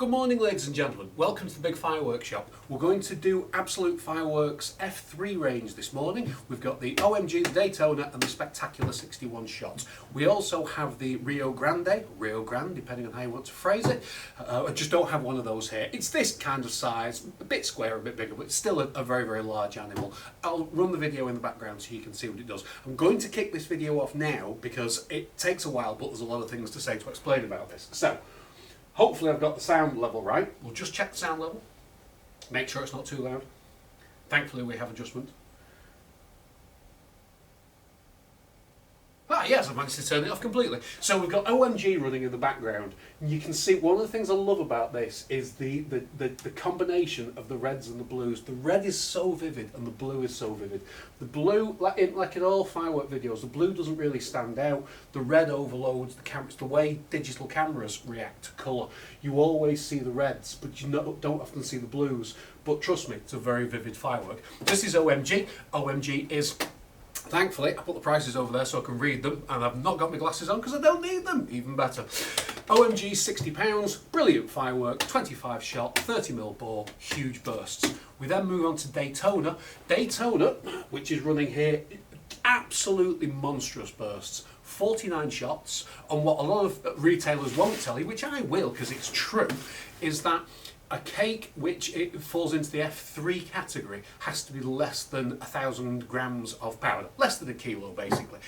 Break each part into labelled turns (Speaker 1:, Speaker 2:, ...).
Speaker 1: Good morning, ladies and gentlemen. Welcome to the big fireworks shop. We're going to do Absolute Fireworks F3 range this morning. We've got the OMG, the Daytona and the Spectacular 61 shot. We also have the Rio Grande, depending on how you want to phrase it. I just don't have one of those here. It's this kind of size, a bit square, a bit bigger, but it's still a very, very large animal. I'll run the video in the background so you can see what it does. I'm going to kick this video off now because it takes a while, but there's a lot of things to say to explain about this. So, hopefully I've got the sound level right. We'll just check the sound level. Make sure it's not too loud. Thankfully we have adjustment. Ah yes, I've managed to turn it off completely. So we've got OMG running in the background. You can see one of the things I love about this is the combination of the reds and the blues. The red is so vivid and the blue is so vivid. The blue, like in all firework videos, the blue doesn't really stand out. The red overloads the camera. It's the way digital cameras react to colour. You always see the reds, but you don't often see the blues. But trust me, it's a very vivid firework. This is OMG. OMG is... Thankfully, I put the prices over there so I can read them, and I've not got my glasses on because I don't need them, even better. OMG, £60, brilliant firework, 25 shot, 30mm bore, huge bursts. We then move on to Daytona. Daytona, which is running here, absolutely monstrous bursts. 49 shots, and what a lot of retailers won't tell you, which I will because it's true, is that a cake which it falls into the F3 category has to be less than 1,000 grams of powder, less than a kilo basically.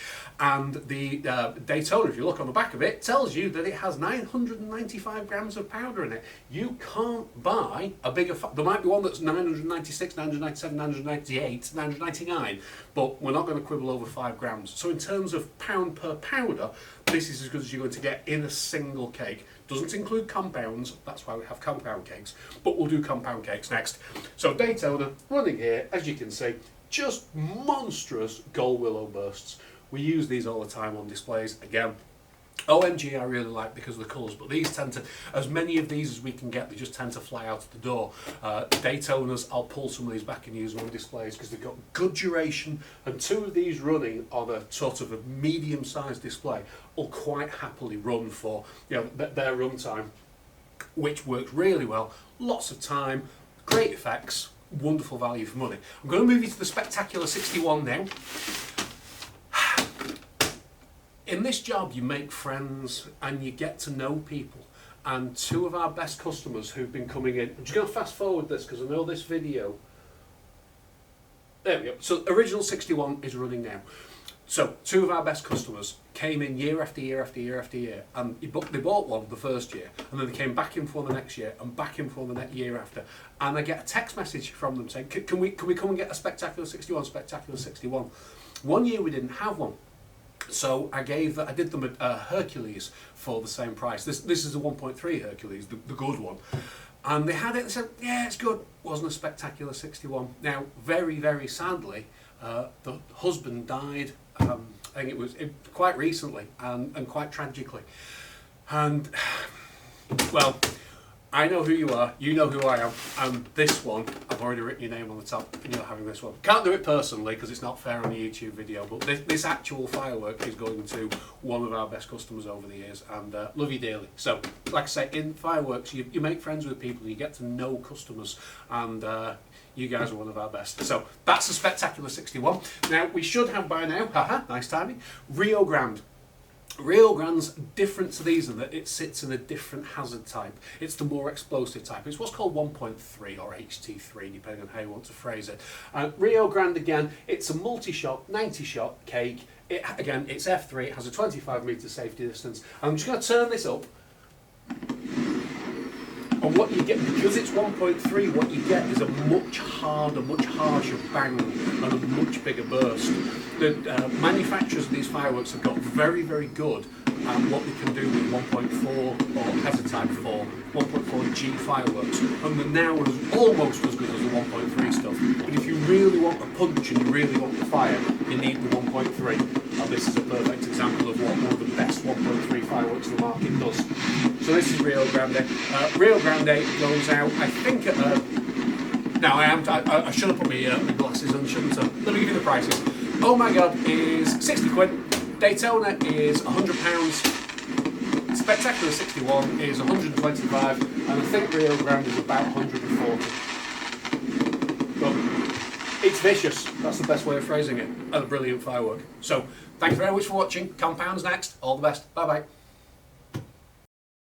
Speaker 1: And the Daytona, if you look on the back of it, tells you that it has 995 grams of powder in it. You can't buy a bigger, there might be one that's 996, 997, 998, 999, but we're not going to quibble over 5 grams. So in terms of pound per powder, this is as good as you're going to get in a single cake. Doesn't include compounds, that's why we have compound cakes, but we'll do compound cakes next. So Daytona running here, as you can see, just monstrous gold willow bursts. We use these all the time on displays. Again, OMG I really like because of the colours, but these tend to, as many of these as we can get, they just tend to fly out of the door. Daytonas, I'll pull some of these back and use them on displays because they've got good duration, and 2 of these running on a sort of a medium-sized display will quite happily run for, you know, their run time, which works really well. Lots of time, great effects, wonderful value for money. I'm going to move you to the Spectacular 61 now. In this job you make friends and you get to know people, and 2 of our best customers who've been coming in, I'm just going to fast forward this because I know this video, there we go, so original 61 is running now. So 2 of our best customers came in year after year after year after year, and they bought one the first year, and then they came back in for one the next year and back in for one the next year after, and I get a text message from them saying, can we come and get a Spectacular 61, Spectacular 61. One year we didn't have one. So I did them a Hercules for the same price. This is a 1.3 Hercules, the good one. And they had it, they said, yeah, it's good. Wasn't a Spectacular 61. Now, very, very sadly, the husband died, I think it was quite recently, and quite tragically. And, well, I know who you are, you know who I am, and this one, I've already written your name on the top, and you're having this one. Can't do it personally because it's not fair on a YouTube video, but this actual firework is going to one of our best customers over the years, and love you dearly. So, like I say, in fireworks, you make friends with people, you get to know customers, and you guys are one of our best. So, that's the Spectacular 61. Now, we should have by now, haha, nice timing, Rio Grande. Rio Grande's different to these in that it sits in a different hazard type. It's the more explosive type. It's what's called 1.3 or HT3, depending on how you want to phrase it. Rio Grande, again, it's a multi-shot, 90-shot cake. Again, it's F3, it has a 25-metre safety distance. I'm just going to turn this up. And what you get, because it's 1.3, what you get is a much harder, much harsher bang and a much bigger burst. The manufacturers of these fireworks have got very, very good at what they can do with 1.4 or hazard type 4, 1.4G fireworks. And they're now almost as good as the 1.3 stuff. But if you really want the punch and you really want the fire, you need the 1.3. And this is a perfect example of what one of the best 1.3 fireworks the market does. So this is Rio Grande. Rio Grande goes out, I think, at now I should have put my glasses on, shouldn't I? Let me give you the prices. Oh my god is 60 quid. Daytona is £100. Spectacular 61 is 125, and I think Rio Grande is about 140. But it's vicious. That's the best way of phrasing it. And a brilliant firework. So, thank you very much for watching. Compounds next. All the best. Bye bye.